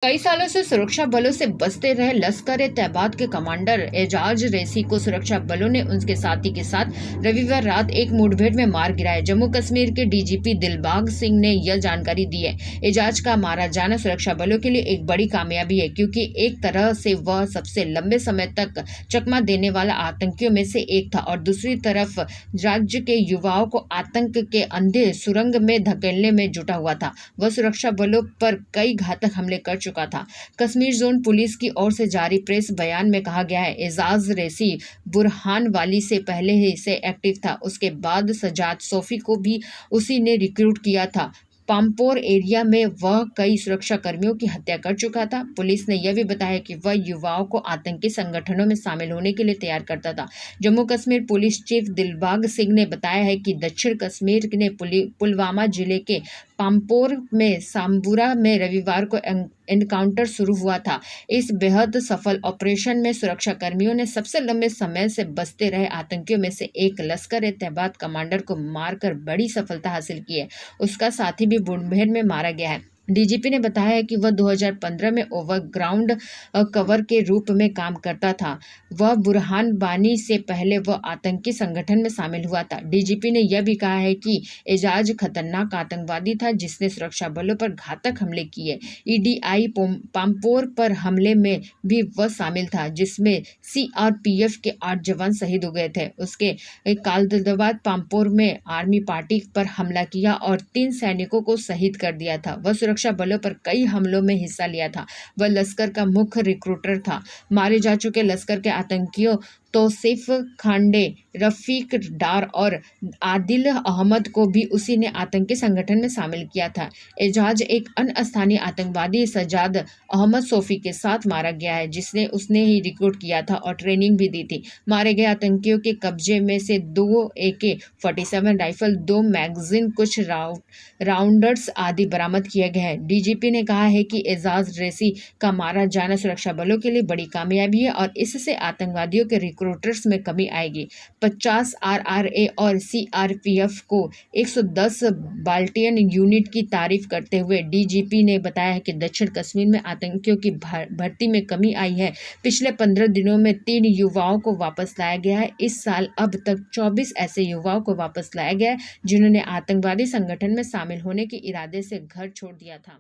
कई सालों से सुरक्षा बलों से बचते रहे लश्कर-ए-तैयबा के कमांडर एजाज रेसी को सुरक्षा बलों ने उनके साथी के साथ रविवार रात एक मुठभेड़ में मार गिराया। जम्मू कश्मीर के डीजीपी दिलबाग सिंह ने यह जानकारी दी है। एजाज का मारा जाना सुरक्षा बलों के लिए एक बड़ी कामयाबी है, क्योंकि एक तरह से वह सबसे लंबे समय तक चकमा देने वाला आतंकियों में से एक था और दूसरी तरफ राज्य के युवाओं को आतंक के अंधे सुरंग में धकेलने में जुटा हुआ था। वह सुरक्षा बलों पर कई घातक हमले कर चुका था। कश्मीर जोन पुलिस की ओर से जारी प्रेस बयान में कहा गया है, एजाज रेसी बुरहानवाली से पहले ही से एक्टिव था। उसके बाद सजाद सोफी को भी उसी ने रिक्रूट किया था। पामपोर एरिया में वह कई सुरक्षा कर्मियों की हत्या कर चुका था। पुलिस ने यह भी बताया कि वह युवाओं को आतंकी संगठनों में शामिल होने के लिए तैयार करता था। जम्मू कश्मीर पुलिस चीफ दिलबाग सिंह ने बताया है कि दक्षिण कश्मीर ने पुलवामा जिले के पामपोर में सांबुरा में रविवार को एनकाउंटर शुरू हुआ था। इस बेहद सफल ऑपरेशन में सुरक्षा कर्मियों ने सबसे लंबे समय से बचते रहे आतंकियों में से एक लश्कर-ए-तैयबा कमांडर को मारकर बड़ी सफलता हासिल की है। उसका साथी भी मुठभेड़ में मारा गया है। डीजीपी ने बताया है कि वह 2015 में ओवरग्राउंड कवर के रूप में काम करता था। वह बुरहान बानी से पहले वह आतंकी संगठन में शामिल हुआ था। डीजीपी ने यह भी कहा है कि एजाज खतरनाक आतंकवादी था जिसने सुरक्षा बलों पर घातक हमले किए। ईडीआई पामपोर पर हमले में भी वह शामिल था, जिसमें सीआरपीएफ के 8 जवान शहीद हो गए थे। उसके कालदाबाद पामपोर में आर्मी पार्टी पर हमला किया और 3 सैनिकों को शहीद कर दिया था। वह सुरक्षा बलों पर कई हमलों में हिस्सा लिया था। वह लश्कर का मुख्य रिक्रूटर था। मारे जा चुके लश्कर के आतंकियों तौसीफ खांडे, रफीक डार और आदिल अहमद को भी उसी ने आतंकी संगठन में शामिल किया था। एजाज एक अन्य स्थानीय आतंकवादी सजाद अहमद सोफी के साथ मारा गया है, जिसने उसने ही रिक्रूट किया था और ट्रेनिंग भी दी थी। मारे गए आतंकियों के कब्जे में से 2 AK-47 राइफल, 2 मैगजीन, कुछ राउंडर्स आदि बरामद किए गए हैं। डीजीपी ने कहा है कि एजाज रेसी का मारा जाना सुरक्षा बलों के लिए बड़ी कामयाबी है और इससे आतंकवादियों के रिक्रूटर्स में कमी आएगी। 50 RRA और CRPF को 110 बाल्टियन यूनिट की तारीफ करते हुए डीजीपी ने बताया है कि दक्षिण कश्मीर में आतंकियों की भर्ती में कमी आई है। पिछले 15 दिनों में 3 युवाओं को वापस लाया गया है। इस साल अब तक 24 ऐसे युवाओं को वापस लाया गया है जिन्होंने आतंकवादी संगठन में शामिल होने के इरादे से घर छोड़ दिया था।